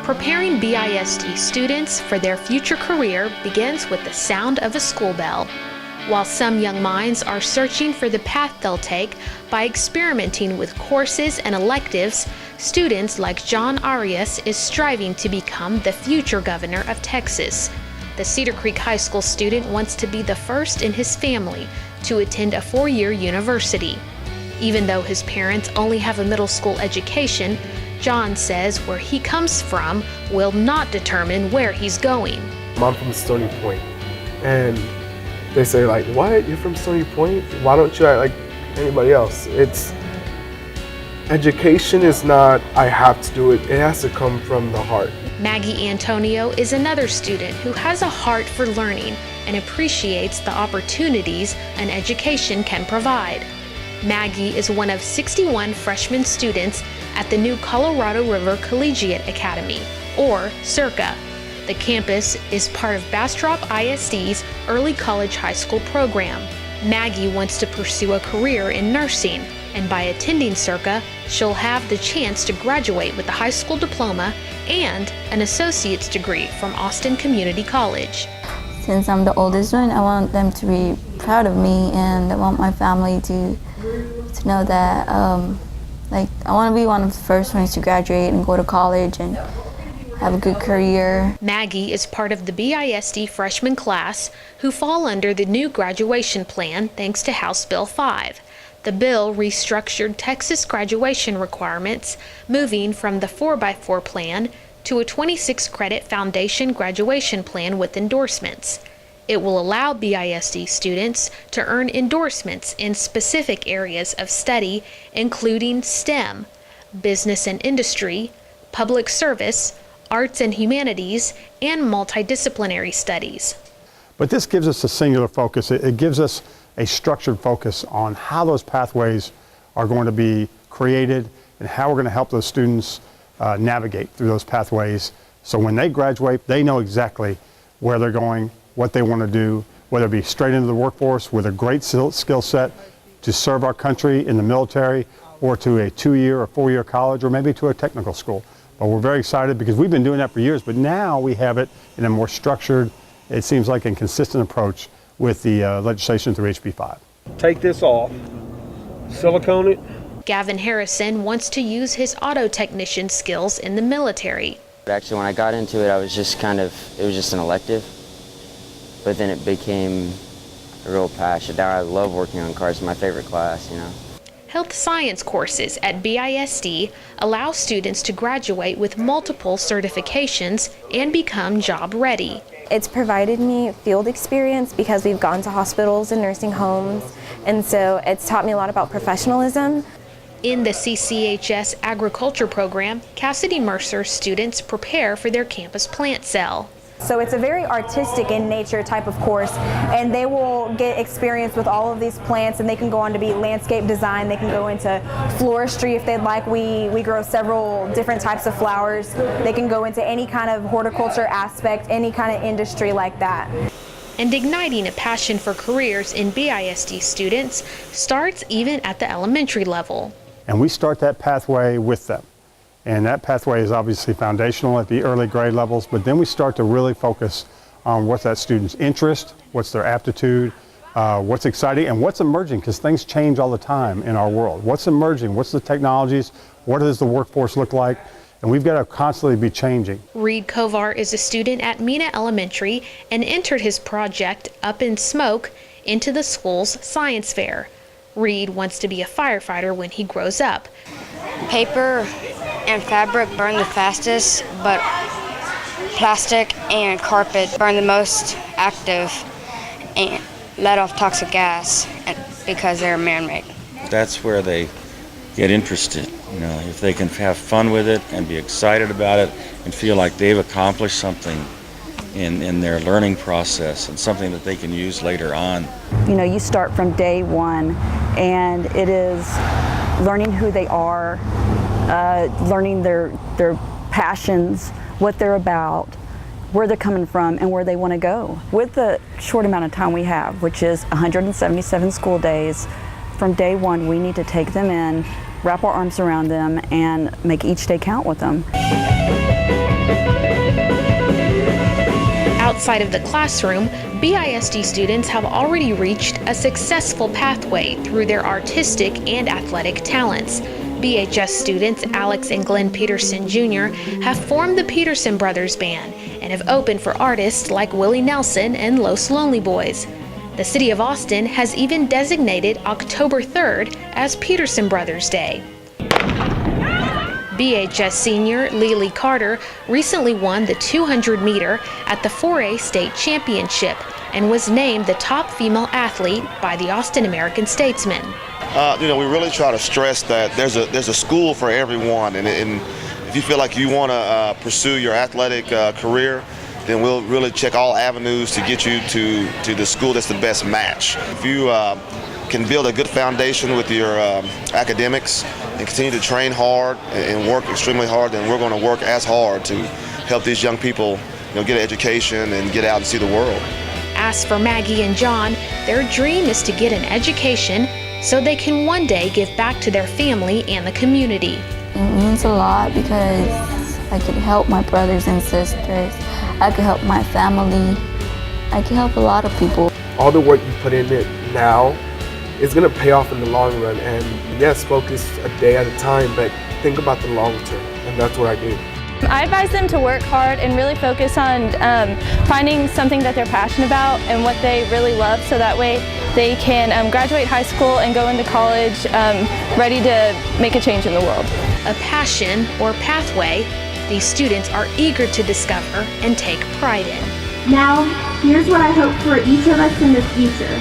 Preparing BISD students for their future career begins with the sound of a school bell. While some young minds are searching for the path they'll take by experimenting with courses and electives, students like John Arias is striving to become the future governor of Texas. The Cedar Creek High School student wants to be the first in his family to attend a four-year university. Even though his parents only have a middle school education, John says where he comes from will not determine where he's going. I'm from Stony Point, and they say like, what, you're from Stony Point? Why don't you act like anybody else? Education is not, I have to do it. It has to come from the heart. Maggie Antonio is another student who has a heart for learning and appreciates the opportunities an education can provide. Maggie is one of 61 freshman students at the new Colorado River Collegiate Academy, or CIRCA. The campus is part of Bastrop ISD's Early College High School program. Maggie wants to pursue a career in nursing, and by attending CIRCA, she'll have the chance to graduate with a high school diploma and an associate's degree from Austin Community College. Since I'm the oldest one, I want them to be proud of me, and I want my family to know that I want to be one of the first ones to graduate and go to college and have a good career. Maggie is part of the BISD freshman class who fall under the new graduation plan thanks to House Bill 5. The bill restructured Texas graduation requirements, moving from the 4x4 plan to a 26-credit foundation graduation plan with endorsements. It will allow BISD students to earn endorsements in specific areas of study, including STEM, business and industry, public service, arts and humanities, and multidisciplinary studies. But this gives us a singular focus. It gives us a structured focus on how those pathways are going to be created and how we're going to help those students navigate through those pathways. So when they graduate, they know exactly where they're going, what they want to do, whether it be straight into the workforce with a great skill set to serve our country in the military, or to a 2-year or 4-year college, or maybe to a technical school. But we're very excited because we've been doing that for years, but now we have it in a more structured, it seems like a consistent approach with the legislation through HB 5. Take this off, silicone it. Gavin Harrison wants to use his auto technician skills in the military. Actually, when I got into it, it was just an elective, but then it became a real passion. Now I love working on cars. It's my favorite class, Health science courses at BISD allow students to graduate with multiple certifications and become job ready. It's provided me field experience because we've gone to hospitals and nursing homes, and so it's taught me a lot about professionalism. In the CCHS agriculture program, Cassidy Mercer students prepare for their campus plant cell. So it's a very artistic in nature type of course, and they will get experience with all of these plants, and they can go on to be landscape design. They can go into floristry if they'd like. We grow several different types of flowers. They can go into any kind of horticulture aspect, any kind of industry like that. And igniting a passion for careers in BISD students starts even at the elementary level. And we start that pathway with them. And that pathway is obviously foundational at the early grade levels, but then we start to really focus on what's that student's interest, what's their aptitude, what's exciting, and what's emerging, because things change all the time in our world. What's emerging? What's the technologies? What does the workforce look like? And we've got to constantly be changing. Reed Kovar is a student at Mena Elementary and entered his project, Up in Smoke, into the school's science fair. Reed wants to be a firefighter when he grows up. Paper and fabric burn the fastest, but plastic and carpet burn the most active and let off toxic gas because they're man-made. That's where they get interested. If they can have fun with it and be excited about it and feel like they've accomplished something in their learning process and something that they can use later on. You start from day one, and it is learning who they are, learning their passions, what they're about, where they're coming from, and where they want to go. With the short amount of time we have, which is 177 school days, from day one we need to take them in, wrap our arms around them, and make each day count with them. Outside of the classroom, BISD students have already reached a successful pathway through their artistic and athletic talents. BHS students Alex and Glenn Peterson Jr. have formed the Peterson Brothers Band and have opened for artists like Willie Nelson and Los Lonely Boys. The city of Austin has even designated October 3rd as Peterson Brothers Day. BHS senior Lily Carter recently won the 200 meter at the 4A state championship and was named the top female athlete by the Austin American-Statesman. We really try to stress that there's a school for everyone, and if you feel like you want to pursue your athletic career, then we'll really check all avenues to get you to the school that's the best match. If you can build a good foundation with your academics and continue to train hard and work extremely hard, then we're going to work as hard to help these young people get an education and get out and see the world. As for Maggie and John, their dream is to get an education so they can one day give back to their family and the community. It means a lot because I could help my brothers and sisters. I could help my family. I could help a lot of people. All the work you put in it now is going to pay off in the long run. And yes, focus a day at a time, but think about the long term. And that's what I do. I advise them to work hard and really focus on finding something that they're passionate about and what they really love, so that way they can graduate high school and go into college ready to make a change in the world. A passion or pathway these students are eager to discover and take pride in. Now, here's what I hope for each of us in the future.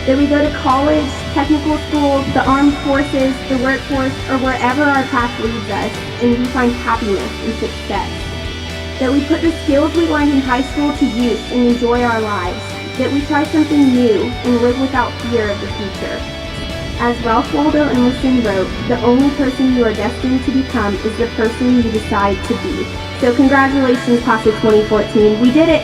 That we go to college, technical school, the armed forces, the workforce, or wherever our path leads us, and we find happiness and success. That we put the skills we learned in high school to use and enjoy our lives. That we try something new and live without fear of the future. As Ralph Waldo Emerson wrote, the only person you are destined to become is the person you decide to be. So congratulations, class of 2014. We did it!